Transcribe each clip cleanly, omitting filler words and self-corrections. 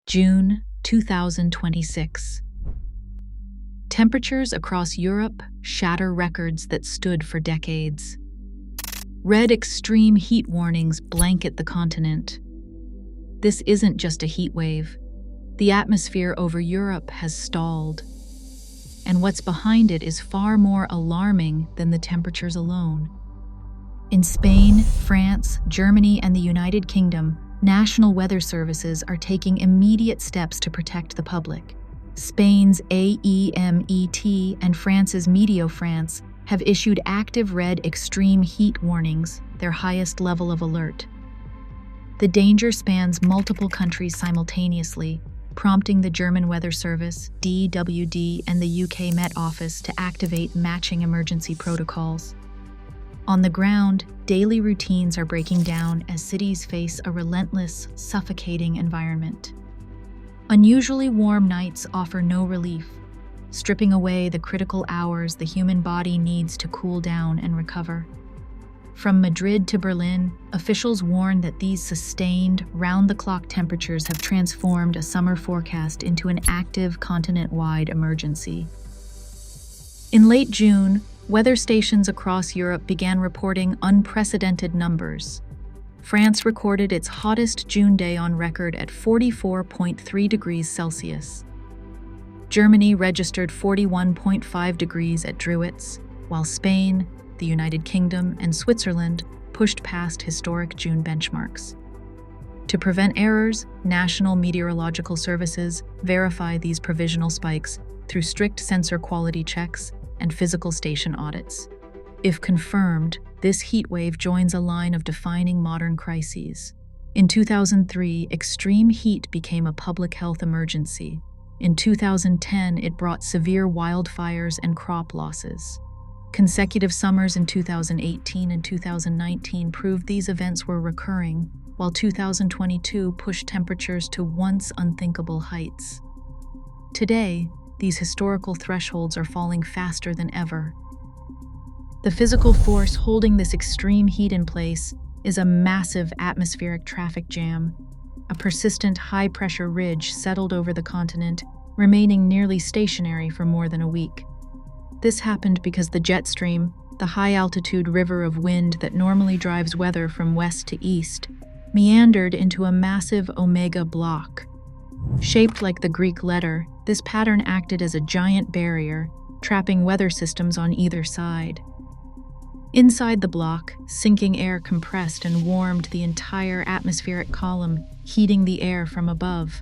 June 2026. Temperatures across Europe shatter records that stood for decades. Red extreme heat warnings blanket the continent. This isn't just a heat wave. The atmosphere over Europe has stalled. And what's behind it is far more alarming than the temperatures alone. In Spain, France, Germany, and the United Kingdom, national weather services are taking immediate steps to protect the public. Spain's AEMET and France's Météo France have issued active red extreme heat warnings, their highest level of alert. The danger spans multiple countries simultaneously, prompting the German Weather Service, DWD, and the UK Met Office to activate matching emergency protocols. On the ground, daily routines are breaking down as cities face a relentless, suffocating environment. Unusually warm nights offer no relief, stripping away the critical hours the human body needs to cool down and recover. From Madrid to Berlin, officials warn that these sustained, round-the-clock temperatures have transformed a summer forecast into an active continent-wide emergency. In late June, weather stations across Europe began reporting unprecedented numbers. France recorded its hottest June day on record at 44.3 degrees Celsius. Germany registered 41.5 degrees at Drewitz, while Spain, the United Kingdom, and Switzerland pushed past historic June benchmarks. To prevent errors, national meteorological services verify these provisional spikes through strict sensor quality checks and physical station audits. If confirmed, this heat wave joins a line of defining modern crises. In 2003, extreme heat became a public health emergency. In 2010, it brought severe wildfires and crop losses. Consecutive summers in 2018 and 2019 proved these events were recurring, while 2022 pushed temperatures to once unthinkable heights. Today, these historical thresholds are falling faster than ever. The physical force holding this extreme heat in place is a massive atmospheric traffic jam. A persistent high-pressure ridge settled over the continent, remaining nearly stationary for more than a week. This happened because the jet stream, the high-altitude river of wind that normally drives weather from west to east, meandered into a massive omega block. Shaped like the Greek letter, this pattern acted as a giant barrier, trapping weather systems on either side. Inside the block, sinking air compressed and warmed the entire atmospheric column, heating the air from above.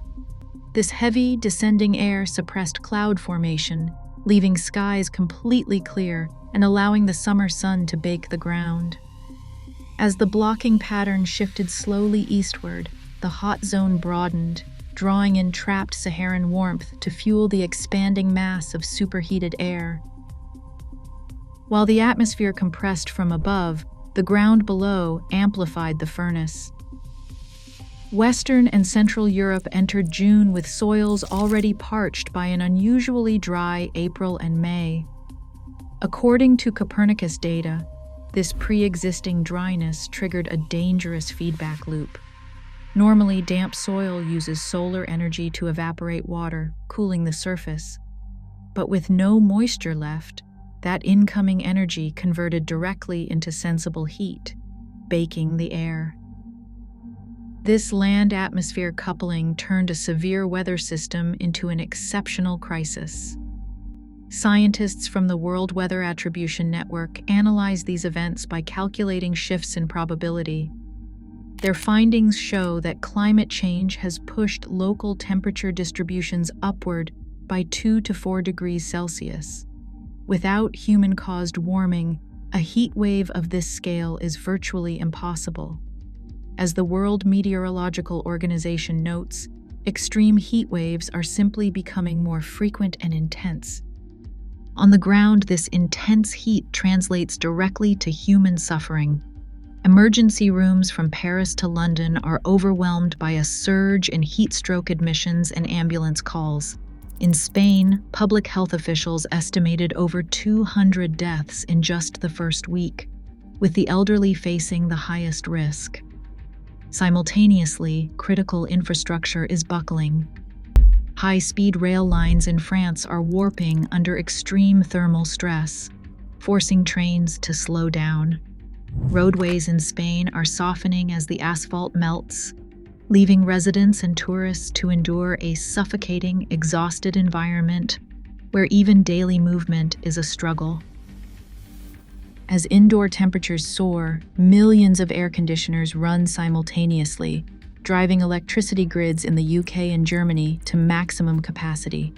This heavy, descending air suppressed cloud formation, leaving skies completely clear and allowing the summer sun to bake the ground. As the blocking pattern shifted slowly eastward, the hot zone broadened, drawing in trapped Saharan warmth to fuel the expanding mass of superheated air. While the atmosphere compressed from above, the ground below amplified the furnace. Western and Central Europe entered June with soils already parched by an unusually dry April and May. According to Copernicus data, this pre-existing dryness triggered a dangerous feedback loop. Normally, damp soil uses solar energy to evaporate water, cooling the surface. But with no moisture left, that incoming energy converted directly into sensible heat, baking the air. This land-atmosphere coupling turned a severe weather system into an exceptional crisis. Scientists from the World Weather Attribution Network analyzed these events by calculating shifts in probability. Their findings show that climate change has pushed local temperature distributions upward by 2 to 4 degrees Celsius. Without human-caused warming, a heat wave of this scale is virtually impossible. As the World Meteorological Organization notes, extreme heat waves are simply becoming more frequent and intense. On the ground, this intense heat translates directly to human suffering. Emergency rooms from Paris to London are overwhelmed by a surge in heat stroke admissions and ambulance calls. In Spain, public health officials estimated over 200 deaths in just the first week, with the elderly facing the highest risk. Simultaneously, critical infrastructure is buckling. High-speed rail lines in France are warping under extreme thermal stress, forcing trains to slow down. Roadways in Spain are softening as the asphalt melts, leaving residents and tourists to endure a suffocating, exhausted environment where even daily movement is a struggle. As indoor temperatures soar, millions of air conditioners run simultaneously, driving electricity grids in the UK and Germany to maximum capacity.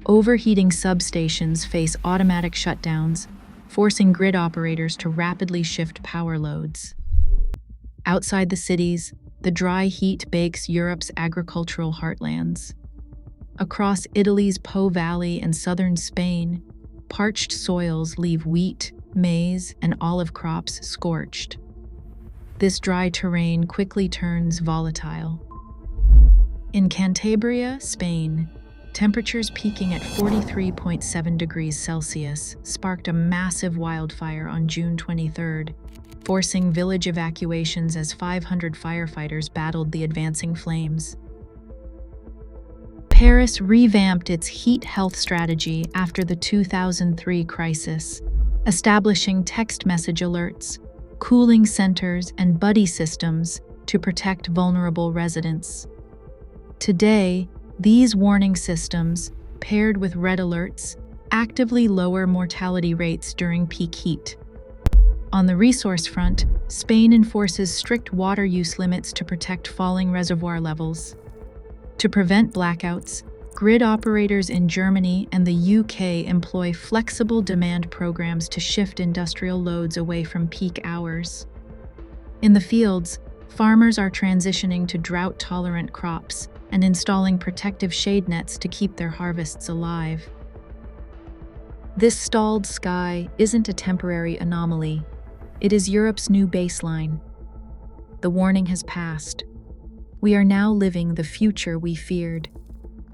Overheating substations face automatic shutdowns, forcing grid operators to rapidly shift power loads. Outside the cities, the dry heat bakes Europe's agricultural heartlands. Across Italy's Po Valley and southern Spain, parched soils leave wheat, maize, and olive crops scorched. This dry terrain quickly turns volatile. In Cantabria, Spain, temperatures peaking at 43.7 degrees Celsius sparked a massive wildfire on June 23rd, forcing village evacuations as 500 firefighters battled the advancing flames. Paris revamped its heat health strategy after the 2003 crisis, establishing text message alerts, cooling centers, and buddy systems to protect vulnerable residents. Today, these warning systems, paired with red alerts, actively lower mortality rates during peak heat. On the resource front, Spain enforces strict water use limits to protect falling reservoir levels. To prevent blackouts, grid operators in Germany and the UK employ flexible demand programs to shift industrial loads away from peak hours. In the fields, farmers are transitioning to drought-tolerant crops and installing protective shade nets to keep their harvests alive. This stalled sky isn't a temporary anomaly. It is Europe's new baseline. The warning has passed. We are now living the future we feared.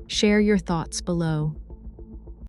Share your thoughts below.